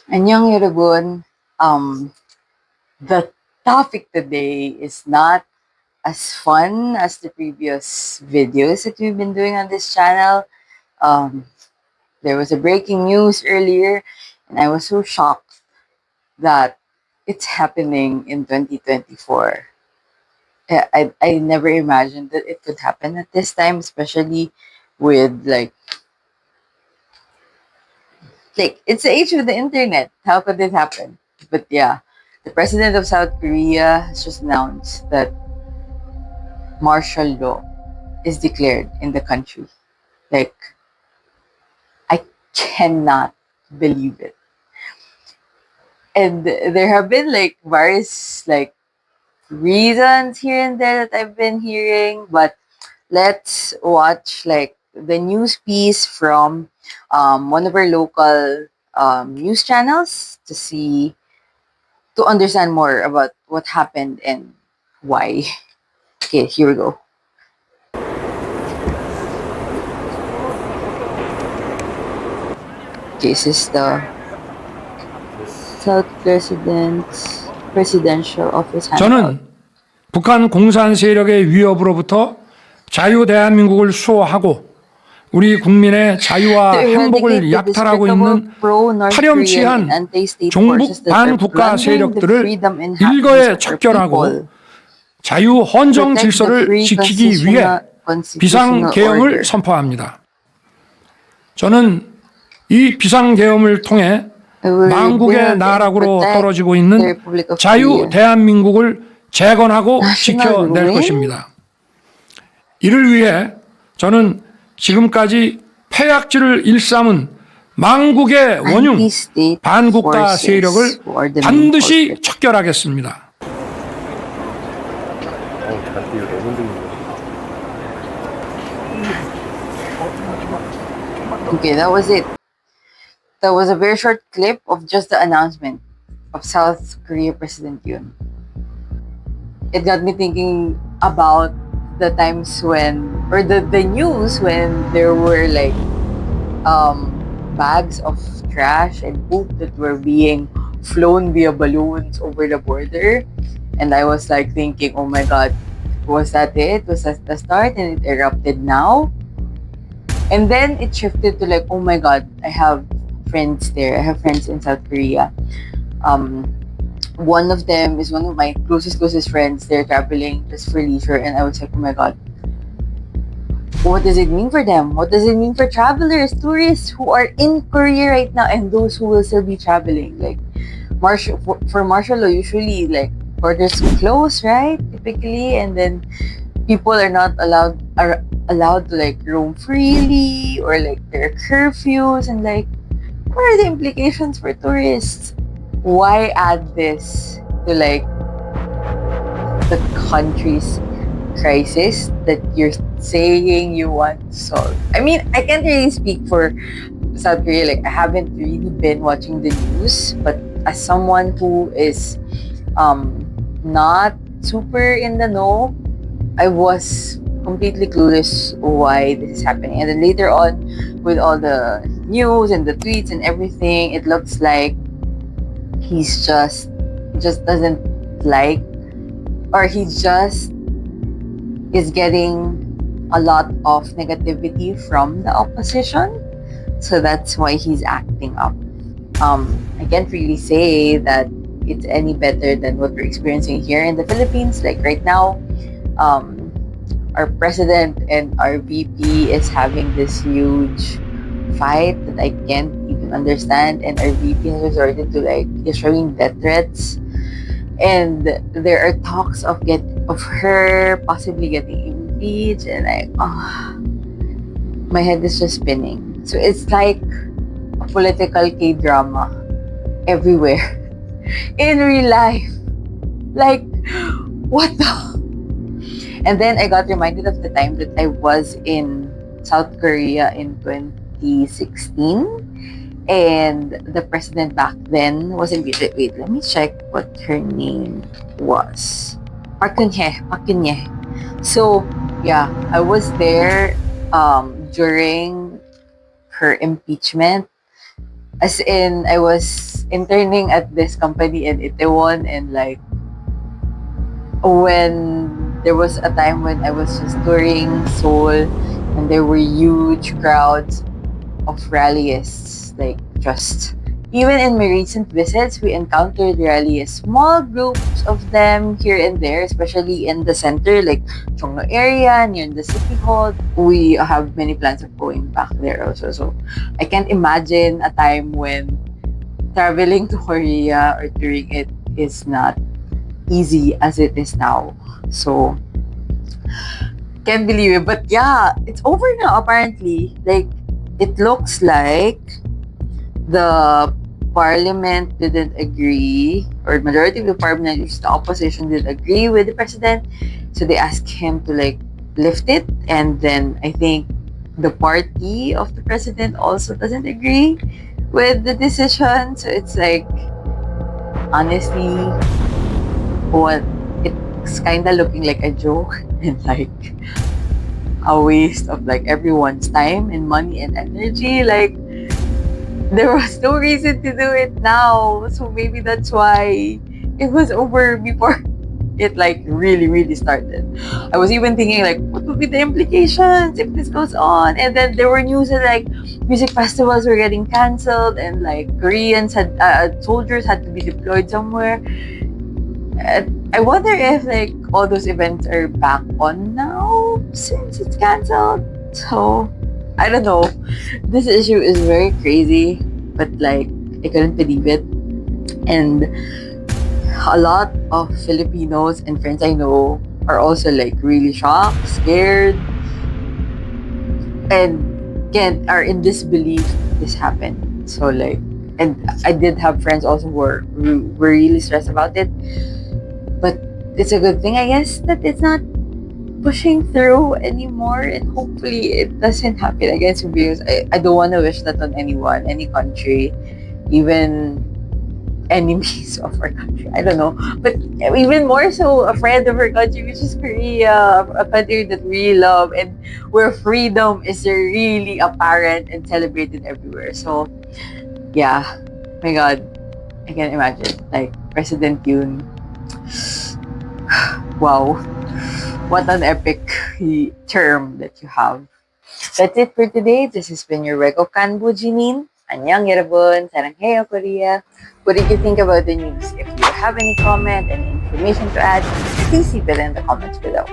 안녕 여러분. The topic today is not as fun as the previous videos that we've been doing on this channel. Um, there was a breaking news earlier, and I was so shocked that it's happening in 2024. I never imagined that it could happen at this time, especially with like it's the age of the internet. How could this happen? But yeah, the president of South Korea has just announced that martial law is declared in the country. Like, I cannot believe it. And there have been like various like reasons here and there that I've been hearing, but let's watch like the news piece from one of our local news channels to understand more about what happened and why. Okay, here we go. This is the South Presidential Office handout. 저는 북한 공산 세력의 위협으로부터 자유 대한민국을 수호하고 우리 국민의 자유와 행복을 약탈하고 있는 파렴치한 종북 반국가 세력들을 일거에 척결하고 자유 헌정 질서를 지키기 위해 비상계엄을 선포합니다. 저는 이 비상계엄을 통해 망국의 나락으로 떨어지고 있는 자유 대한민국을 재건하고 지켜낼 것입니다. 이를 위해 저는 지금까지 폐악질을 일삼은 망국의 원흉 반국가 세력을 반드시 척결하겠습니다. Okay, that was it. That was a very short clip of just the announcement of South Korea President Yoon. It got me thinking about the times when, or the news when there were like bags of trash and poop that were being flown via balloons over the border. And I was like thinking, oh my god, was that it? Was that the start? And it erupted now? And then it shifted to like, oh my god, I have friends there. I have friends in South Korea. One of them is one of my closest friends. They're traveling just for leisure, and I was like, oh my god, what does it mean for them? What does it mean for travelers, tourists who are in Korea right now, and those who will still be traveling? Like, for martial law, usually like borders close, right? Typically, and then people are not allowed to like roam freely, or like there are curfews, and like what are the implications for tourists? Why add this to like the country's crisis that you're saying you want to solve? I mean, I can't really speak for South Korea. Like, I haven't really been watching the news, but as someone who is not super in the know, I was completely clueless why this is happening. And then later on, with all the news and the tweets and everything, it looks like he's just doesn't like, or he just is getting a lot of negativity from the opposition. So that's why he's acting up. I can't really say that it's any better than what we're experiencing here in the Philippines. Like right now, our president and our VP is having this huge fight that I can't even understand, and our VP has resorted to like issuing death threats, and there are talks of her possibly getting impeached, and like my head is just spinning. So it's like a political K-drama everywhere in real life. Like, what the? And then I got reminded of the time that I was in South Korea in 2016, and the president back then was in. Wait, let me check what her name was. Park Geun-hye. So yeah, I was there during her impeachment, As in, I was interning at this company in Itaewon, and like, when there was a time when I was just touring Seoul, and there were huge crowds of rallyists, like, just even in my recent visits, we encountered rallyists, small groups of them here and there, especially in the center, like Chongno area, near the city hall. We have many plans of going back there also. So I can't imagine a time when traveling to Korea or touring it is not easy as it is now. So can't believe it. But yeah, it's over now apparently. Like, it looks like the parliament didn't agree, or majority of the parliament, which is the opposition, didn't agree with the president. So they asked him to like lift it, and then I think the party of the president also doesn't agree with the decision. So it's like, honestly, what, it's kind of looking like a joke and like a waste of like everyone's time and money and energy. Like, there was no reason to do it now. So maybe that's why it was over before it like really started. I was even thinking like, what would be the implications if this goes on? And then there were news that like music festivals were getting cancelled, and like Koreans had soldiers had to be deployed somewhere. I wonder if like all those events are back on now since it's cancelled. So I don't know. This issue is very crazy, but like I couldn't believe it. And a lot of Filipinos and friends I know are also like really shocked, scared, and again are in disbelief this happened. So like, and I did have friends also who were really stressed about it. But it's a good thing, I guess, that it's not pushing through anymore, and hopefully it doesn't happen again soon, because I don't want to wish that on anyone, any country, even enemies of our country. I don't know. But even more so, a friend of our country, which is Korea, a country that we love, and where freedom is really apparent and celebrated everywhere. So, yeah. My God. I can imagine. Like, President Yoon. Wow. What an epic term that you have. That's it for today. This has been your Rego Kanbu Jinin. Annyeong 여러분. 사랑해요, Korea. What did you think about the news? If you have any comment, any information to add, please leave it in the comments below.